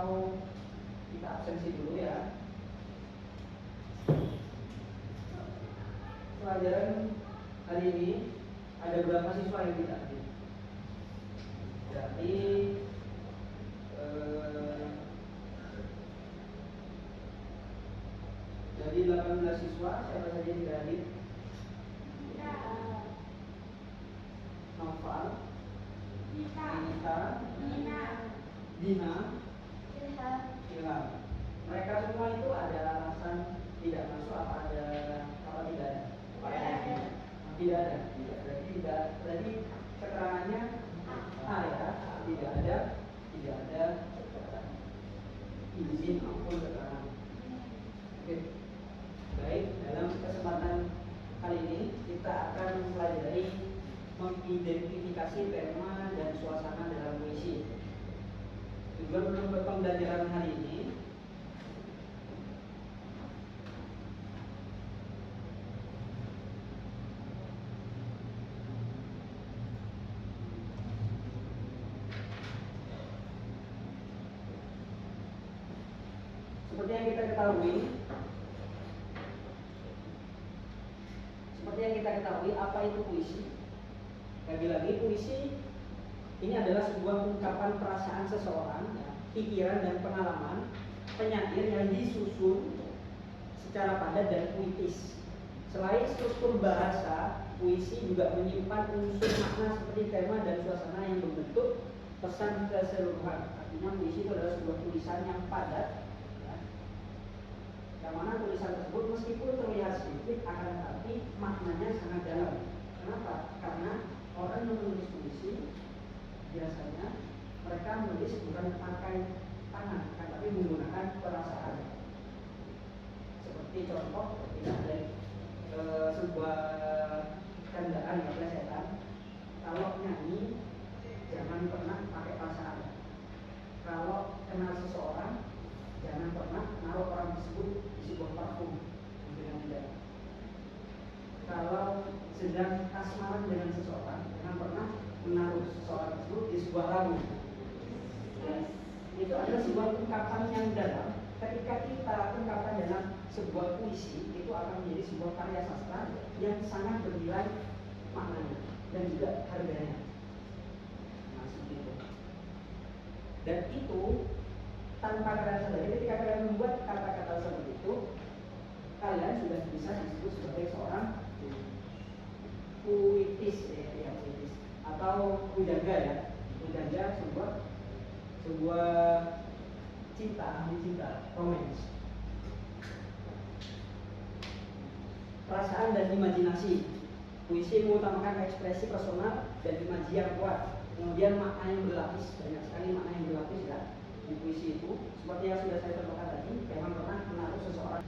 atau kita absensi dulu ya. Pelajaran hari ini ada berapa siswa yang tidak hadir? Dari 18 siswa siapa saja yang tidak hadir? Noval, Anita, Dina, Ilham. Mereka semua itu ada alasan tidak masuk apa tidak ada? Tidak ada. Berarti keterangannya A ya, tidak ada izin maupun keterangan. Oke. Baik, dalam kesempatan kali ini kita akan mempelajari mengidentifikasi tema dan suasana dalam puisi. Tujuan untuk pembelajaran hari ini seperti yang kita ketahui, apa itu puisi? Lagi-lagi puisi ini adalah sebuah ungkapan perasaan seseorang, ya, pikiran dan pengalaman penyair yang disusun secara padat dan puitis. Selain struktur bahasa, puisi juga menyimpan unsur makna seperti tema dan suasana yang membentuk pesan keseluruhan. Artinya puisi itu adalah sebuah tulisan yang padat, ya, yang mana tulisan tersebut meskipun terlihat sedikit akan tetapi maknanya sangat dalam. Kenapa? Karena orang yang menulis puisi biasanya mereka menulis bukan pakai tangan, tapi menggunakan perasaan. Seperti contoh ketika ada sebuah candaan ya, plesetan, kalau nyanyi jangan pernah pakai perasaan. Kalau kenal seseorang jangan pernah naruh orang tersebut di sebuah parfum dengan tidak. Kalau sedang asmaran dengan seseorang jangan pernah menaruh seseorang tersebut di sebuah lagu. Itu adalah sebuah ungkapan yang dalam. Ketika kita ungkapan dalam sebuah puisi, itu akan menjadi sebuah karya sastra yang sangat bernilai maknanya dan juga harganya. Nah, seperti itu. Dan itu tanpa kalian sadari, ketika kalian membuat kata-kata seperti itu, kalian sudah bisa disebut sebagai seorang puitis, puitis atau pujangga ya. Pujangga sebuah cinta, romance. Perasaan dan imajinasi. Puisi mengutamakan ekspresi personal dan imaji yang kuat. Kemudian makna yang berlapis, banyak sekali makna yang berlapis ya di puisi itu. Seperti yang sudah saya contohkan tadi, jangan pernah menaruh seseorang.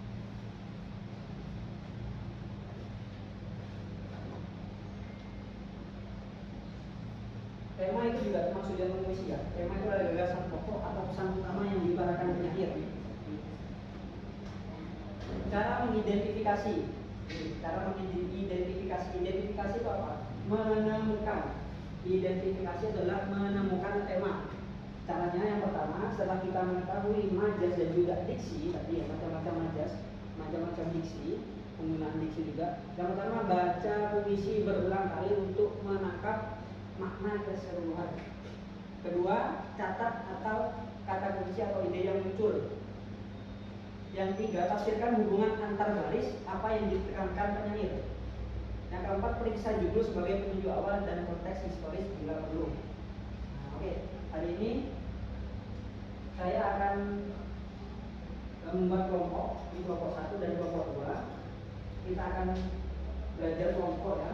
Tema itu juga termasuk dalam puisi ya. Tema itu adalah gagasan pokok atau pesan utama yang diutarakan penyair. Cara mengidentifikasi itu apa? Menemukan. Identifikasi adalah menemukan tema. Caranya yang pertama, setelah kita mengetahui majas dan juga diksi, tadi ya macam-macam majas, macam-macam diksi, penggunaan diksi juga. Yang pertama, baca puisi berulang kali untuk menangkap makna keseluruhan. Kedua, catat atau kata kunci atau ide yang muncul. Yang tiga, tafsirkan hubungan antar baris apa yang ditekankan penyair. Yang keempat, periksa judul sebagai penunjuk awal dan konteks historis bila perlu. Oke, hari ini saya akan membuat kelompok, di kelompok 1 dan kelompok 2. Kita akan belajar kelompok ya.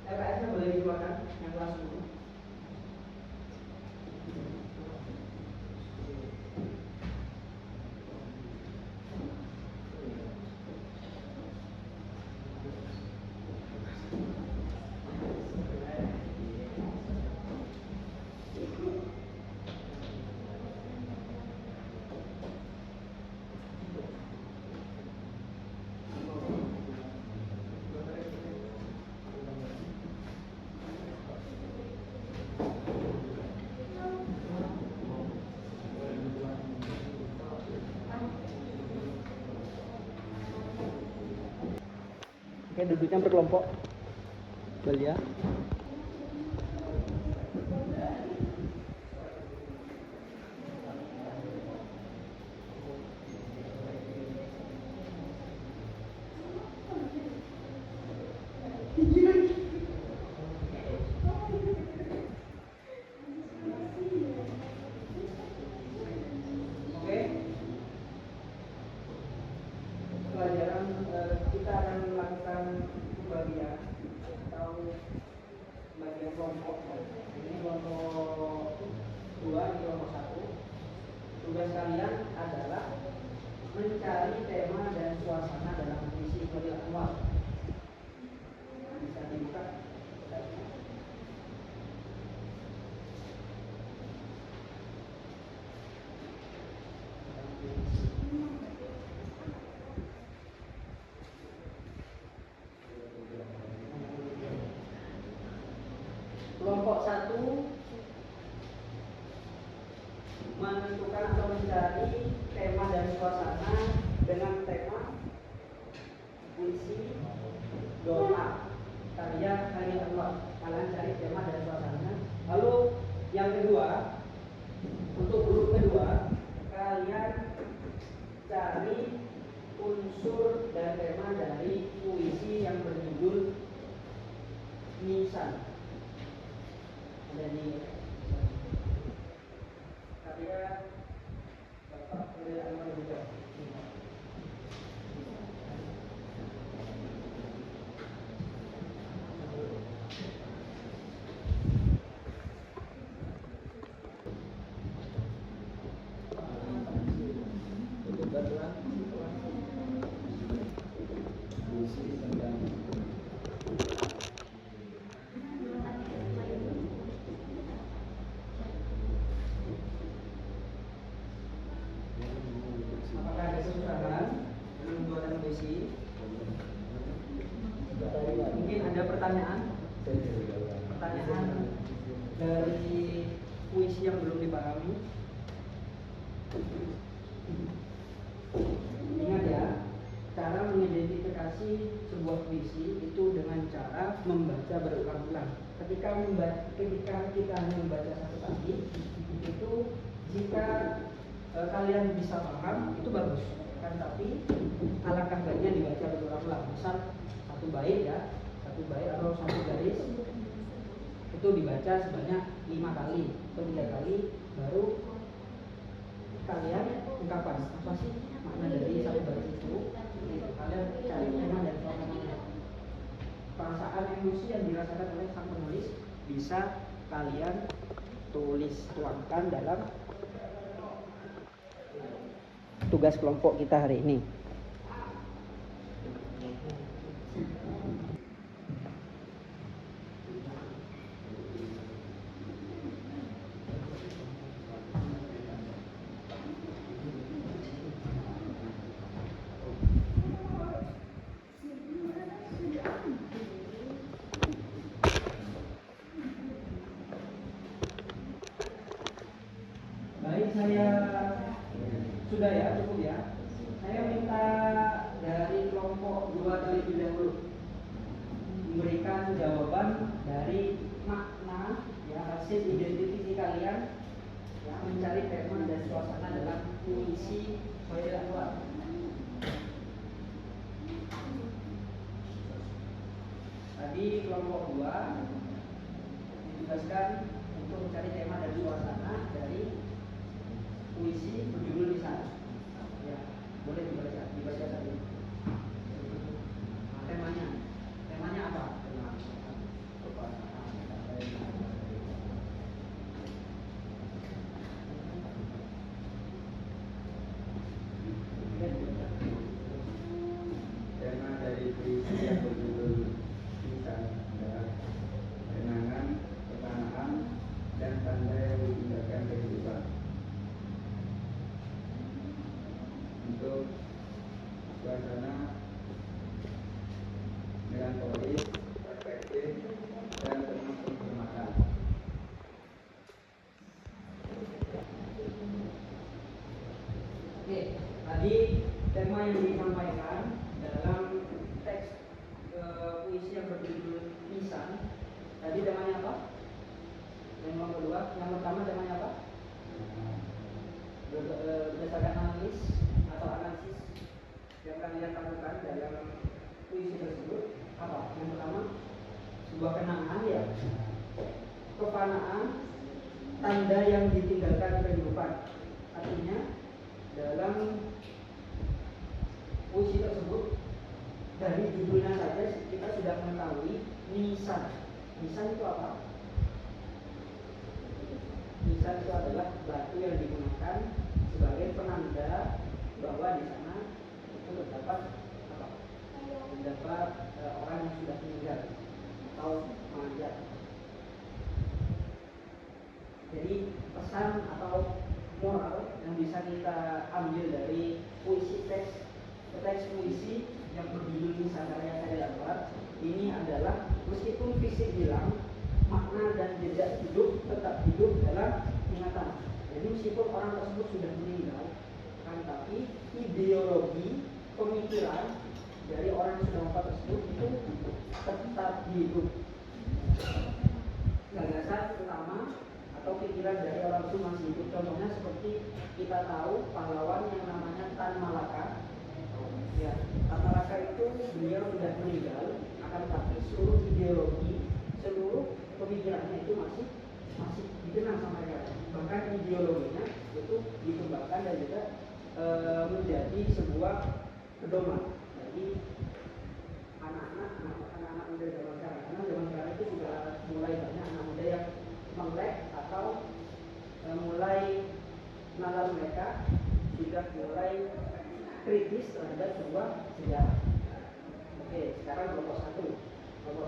LKS-nya boleh dikeluarkan yang kelas 10. duduknya berkelompok. Belia. Kita akan melakukan pembagian atau pembagian kelompok. Ini kelompok 2, ini kelompok 1. Tugas kalian adalah mencari tema dan suasana dalam puisi Khairil Anwar. Bisa dibuka. Kelompok 1 menentukan atau mencari tema dan suasana dengan tema puisi doa karya Khairil Anwar. Kalian cari tema dan suasana. Lalu yang kedua, untuk grup kedua, kalian cari unsur dan tema dari puisi yang berjudul Nisan. Ada di karya Bapak Khairil Anwar juga. Apakah ada kesusahan dalam pembuatan puisi? Mungkin ada pertanyaan dari puisi yang belum dipahami. Ingat ya, cara mengidentifikasi sebuah puisi itu dengan cara membaca berulang-ulang. Ketika kita hanya membaca satu kali, itu jika kalian bisa paham itu bagus kan, tapi alangkah baiknya dibaca berulang-ulang. Misal satu bait atau satu garis itu dibaca sebanyak 5 kali atau 3 kali, baru kalian ungkapkan apa sih makna dari satu baris itu. Kalian cari tema dan suasananya, perasaan emosi yang dirasakan oleh sang penulis bisa kalian tuangkan dalam tugas kelompok kita hari ini. Baik, saya sudah ya, cukup ya. Saya minta dari kelompok 2 terlebih dahulu memberikan jawaban dari makna ya, hasil identifikasi kalian ya, mencari tema dan suasana dalam puisi Khairil Anwar. Tadi kelompok 2 ditugaskan untuk mencari tema dan suasana dari puisi berjudul Nisan. Ya, boleh dibaca tadi. Temanya apa? Tema dari puisi yang berjudul Nisan adalah kenangan, ketanaan, dan pandai mengindahkan kehidupan. Untuk suasana melankolis, perspektif, dan penuh penghormatan. Oke, tadi tema yang disampaikan dalam teks Tema kedua, yang pertama temanya apa? Berdasarkan analisis yang kalian lakukan dalam puisi tersebut apa? Yang pertama, sebuah kenangan ya, kefanaan, tanda yang ditinggalkan kehidupan. Artinya dalam puisi tersebut dari judulnya saja kita sudah mengetahui nisan. Nisan itu apa? Nisan itu adalah batu yang digunakan sebagai penanda bahwa di sana itu terdapat apa? Terdapat orang yang sudah meninggal atau mayat. Jadi pesan atau moral yang bisa kita ambil dari puisi teks puisi yang berjudul Nisan karya Sari Lambat ini adalah meskipun fisik hilang, makna dan jejak hidup tetap hidup dalam ingatan. Jadi meskipun orang tersebut sudah meninggal, kan, tapi ideologi, pemikiran dari orang yang sudah wafat tersebut itu tetap hidup. Gagasan utama atau pikiran dari orang itu masih hidup. Contohnya seperti kita tahu pahlawan yang namanya Tan Malaka. Ya, Tan Malaka itu beliau sudah meninggal, akan tetapi seluruh ideologi, seluruh pemikirannya itu masih dikenang sama mereka. Bahkan ideologinya itu dikembangkan dan juga menjadi sebuah pedoman. Jadi anak-anak muda zaman sekarang, karena zaman sekarang itu sudah mulai banyak anak muda yang melek atau mulai nalar mereka sudah mulai kritis terhadap sebuah sejarah. Oke, sekarang kelompok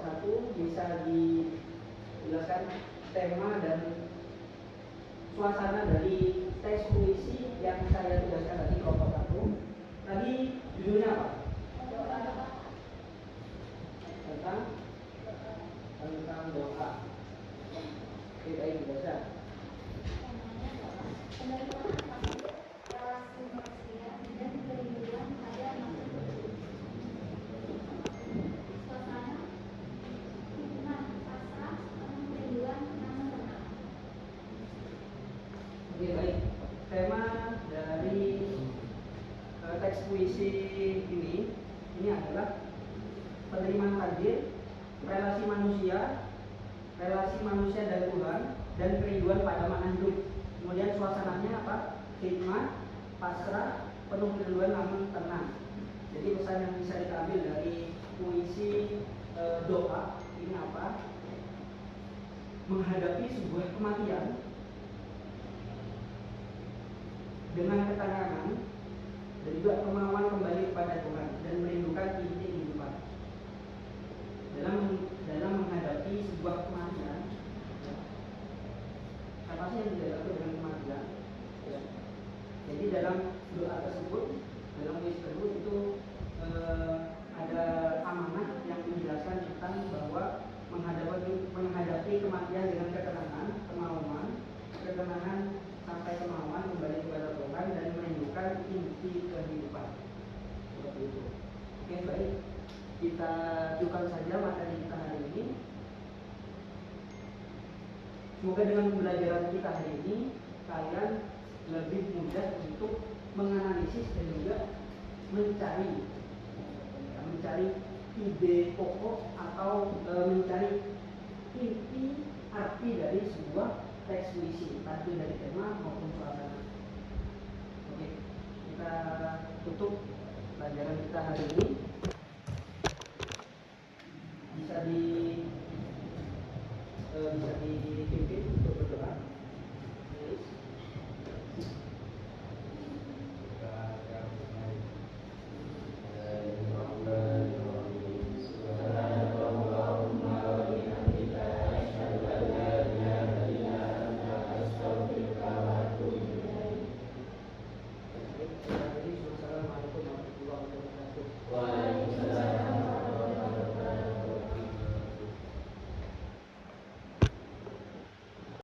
satu bisa dijelaskan tema dan suasana dari teks puisi yang saya tugaskan tadi kelompok satu. Tadi judulnya apa? Tentang doa. Oke, baik, biasa. Oke, baik. Tema dari teks puisi ini adalah penerimaan takdir, relasi manusia dan Tuhan, dan kerinduan pada makna hidup. Kemudian suasananya apa? Hikmah, pasrah, penuh kerinduan namun tenang. Jadi pesan yang bisa kita ambil dari puisi doa ini apa? Menghadapi sebuah kematian dengan ketenangan dan juga kemauan kembali kepada Tuhan dan merindukan inti kehidupan. Dalam menghadapi sebuah kematian, apa sih yang tidak takut dengan kematian? Ya. Jadi dalam doa tersebut, dalam puisi tersebut itu ada amanat yang menjelaskan tentang bahwa menghadapi kematian dengan ketenangan sampai kemauan kembali kepada Tuhan dan merindukan inti kehidupan. Seperti itu. Oke, baik. Kita cukupkan saja materi kita hari ini. Semoga dengan pembelajaran kita hari ini kalian lebih mudah untuk menganalisis dan juga mencari ide pokok atau mencari inti arti dari sebuah teks puisi, baik dari tema maupun suasana. Oke, kita tutup pelajaran kita hari ini. Bisa dipimpin untuk